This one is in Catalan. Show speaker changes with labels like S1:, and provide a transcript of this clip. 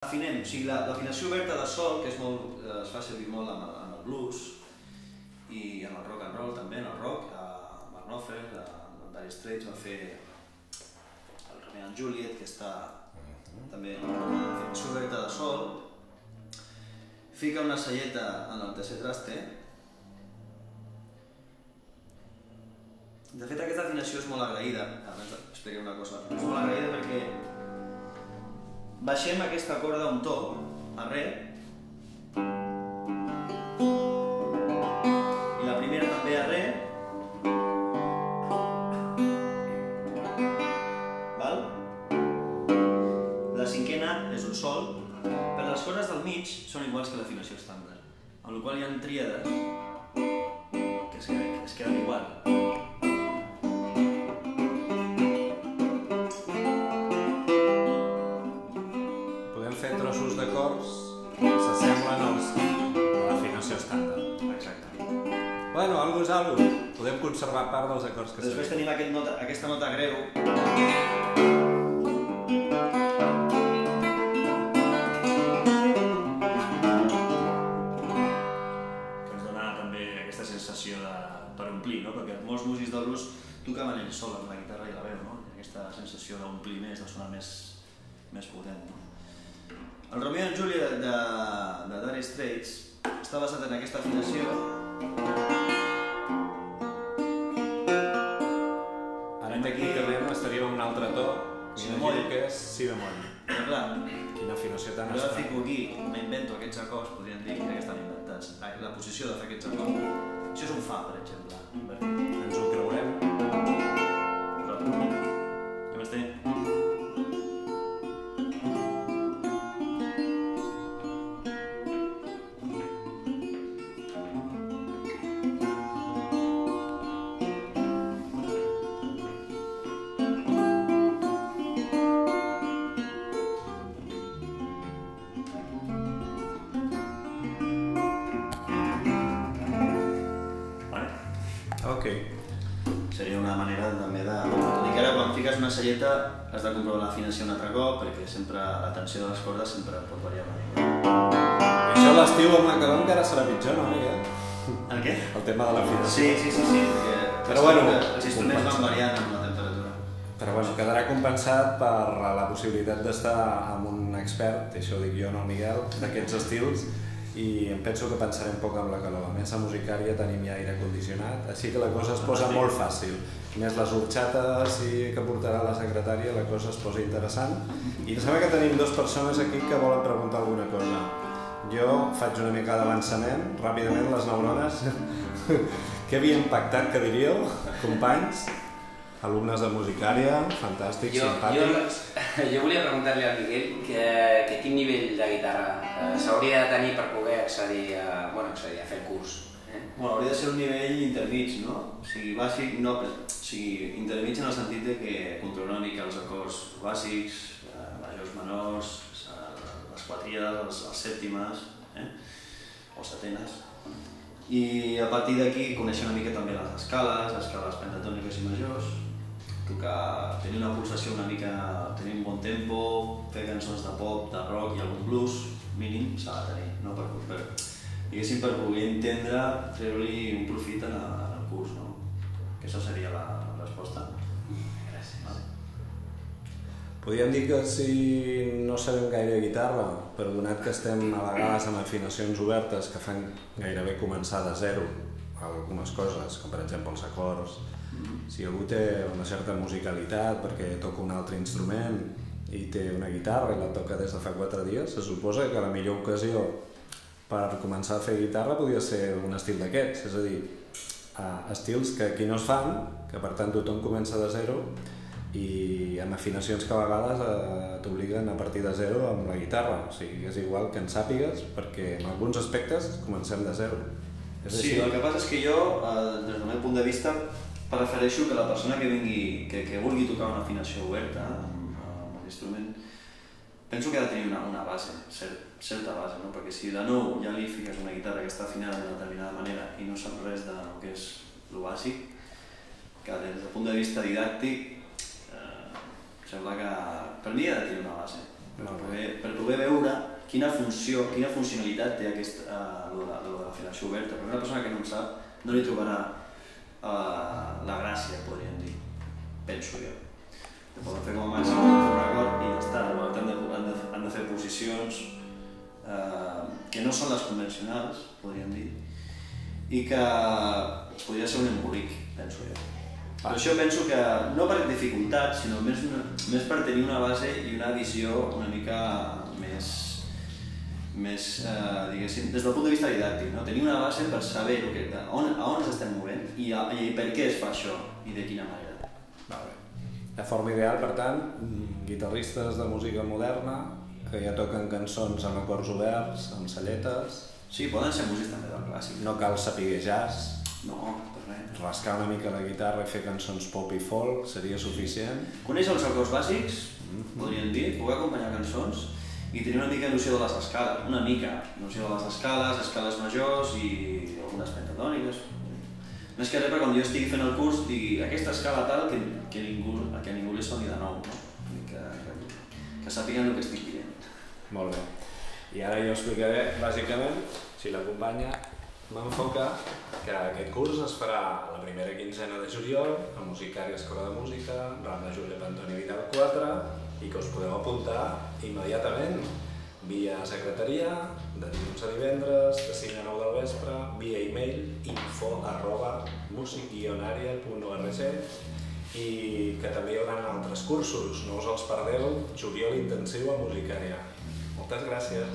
S1: Afinem, o sigui, l'afinació oberta de sol, que es fa servir molt en el blues i en el rock and roll també, en el rock, Mark Knopfler, Dire Straits va fer el Romeo and Juliet, que està també en l'afinació oberta de sol, fica una selleta en el tercer traste. De fet, aquesta afinació és molt agraïda, abans explicaré una cosa, és molt agraïda perquè baixem aquesta corda un to, a re, i la primera també a re, val? La cinquena és un sol, però les cordes del mig són iguals que l'afinació estàndard, amb la qual hi ha tríades que es queden igual.
S2: Fer trossos d'acords que s'assemblen a l'afinació estàndard.
S1: Exacte.
S2: Bueno, algo és algo. Podem conservar part dels acords que
S1: després tenim aquesta nota greu. Que ens dona també aquesta sensació per omplir, no? Perquè molts músics de blues tocaven ells sols amb la guitarra i la veu, no? Aquesta sensació d'omplir més, de sonar més potent, no? El Romeo and Juliet de Dire Straits està basat en aquesta afinació.
S2: Ara aquí també estaríem en un altre to,
S1: Si bemoll,
S2: que és si bemoll.
S1: Però clar,
S2: Quina afinació tan
S1: jo fico aquí, m'invento aquests acords, podríem dir que estan inventats. La posició de fer aquests acords. Això és un fa, per exemple.
S2: Ens ho creurem.
S1: Però, ja m'estem.
S2: Ok.
S1: Seria una manera també de... Tot i que ara quan fiques una selleta has de comprovar l'afinació un altre cop perquè sempre la tensió de les cordes sempre pot variar una mica.
S2: I això l'estiu amb la calor encara serà pitjor, no, Miguel?
S1: El què?
S2: El tema de l'afinació.
S1: Sí, perquè
S2: Però bueno,
S1: els instruments van variant amb la temperatura.
S2: Però bueno, quedarà compensat per la possibilitat d'estar amb un expert, i això ho dic jo, no el Miguel, d'aquests estils, i em penso que pensarem poc amb la calor. A més, a Musicària tenim ja aire condicionat, així que la cosa es posa molt fàcil. Més les horxates que portarà la secretària, la cosa es posa interessant. I em sembla que tenim dues persones aquí que volen preguntar alguna cosa. Jo faig una mica d'avançament, ràpidament, les neurones. Què havíem pactat, que diríeu, companys? Alumnes de Musicària, fantàstics, simpàtics.
S3: Jo volia preguntar-li al Miguel que quin nivell de guitarra s'hauria de tenir per poder accedir a fer el curs.
S1: Bueno, hauria de ser un nivell intermig, no? O sigui, bàsic, no, o sigui, intermig en el sentit de que controla una mica els acords bàsics, majors, menors, les quadrilles, les sèptimes, o setenes. I a partir d'aquí conèixer una mica també les escales pentatòniques i majors, tenir una pulsació una mica, tenir un bon tempo, fer cançons de pop, de rock i algun blues, mínim s'ha de tenir, no? Diguéssim, per poder entendre, treure-li un profit en el curs, no? Que això seria la resposta.
S3: Gràcies.
S1: Vale.
S2: Podríem dir que si no sabem gaire guitarra, però donat que estem a vegades amb afinacions obertes que fan gairebé començar de zero algunes coses, com per exemple els acords, si algú té una certa musicalitat perquè toca un altre instrument i té una guitarra i la toca des de fa 4 dies, se suposa que la millor ocasió per començar a fer guitarra podria ser un estil d'aquests, és a dir, estils que aquí no es fan, que per tant tothom comença de zero i amb afinacions que a vegades t'obliguen a partir de zero amb la guitarra, o sigui, és igual que en sàpigues perquè en alguns aspectes comencem de zero.
S1: Sí, el que passa és que jo, des del meu punt de vista, prefereixo que la persona que vingui, que vulgui tocar una afinació oberta amb l'instrument, penso que ha de tenir una base, certa base, no? Perquè si de nou ja li fiques una guitarra que està afinada d'una determinada manera i no sap res del que és el bàsic, que des del punt de vista didàctic sembla que per mi ha de tenir una base. per poder veure quina funcionalitat té l'afinació oberta. Perquè una persona que no en sap no li trobarà la gràcia, podríem dir, penso jo. Poden fer com a màxim un record i ja està. Han de fer posicions que no són les convencionals, podríem dir, i que podria ser un embolic, penso jo. Per això penso que, no per dificultat, sinó més per tenir una base i una visió una mica més, diguéssim, des del punt de vista didàctic, no? Tenir una base per saber a on ens estem movent i per què es fa això i de quina manera.
S2: De forma ideal, per tant, guitarristes de música moderna que ja toquen cançons amb acords oberts, amb celletes...
S1: Sí, poden ser músics també del clàssic.
S2: No cal saber jazz.
S1: No, per res.
S2: Rascar una mica la guitarra i fer cançons pop i folk seria suficient.
S1: Conèixer els acords bàsics, podríem dir, poder acompanyar cançons i tenir una mica de noció de les escales, noció de les escales majors i algunes pentatòniques. No és que res, quan jo estigui fent el curs, digui aquesta escala tal que a ningú li soni de nou, no? Que sàpiguen el que estic dient.
S2: Molt bé. I ara jo explicaré, bàsicament, si l'acompanya, m'enfoca que aquest curs es farà a la primera quinzena de juliol a Musicària Escola de Música, Rambla Josep Antoni Vidal 4, i que us podeu apuntar immediatament via secretaria, de dilluns a divendres, de 5 a 9 del vespre, via e-mail info@music-aria.org, i que també hi haurà altres cursos, no us els perdeu, juliol intensiu a Musicària. Moltes gràcies.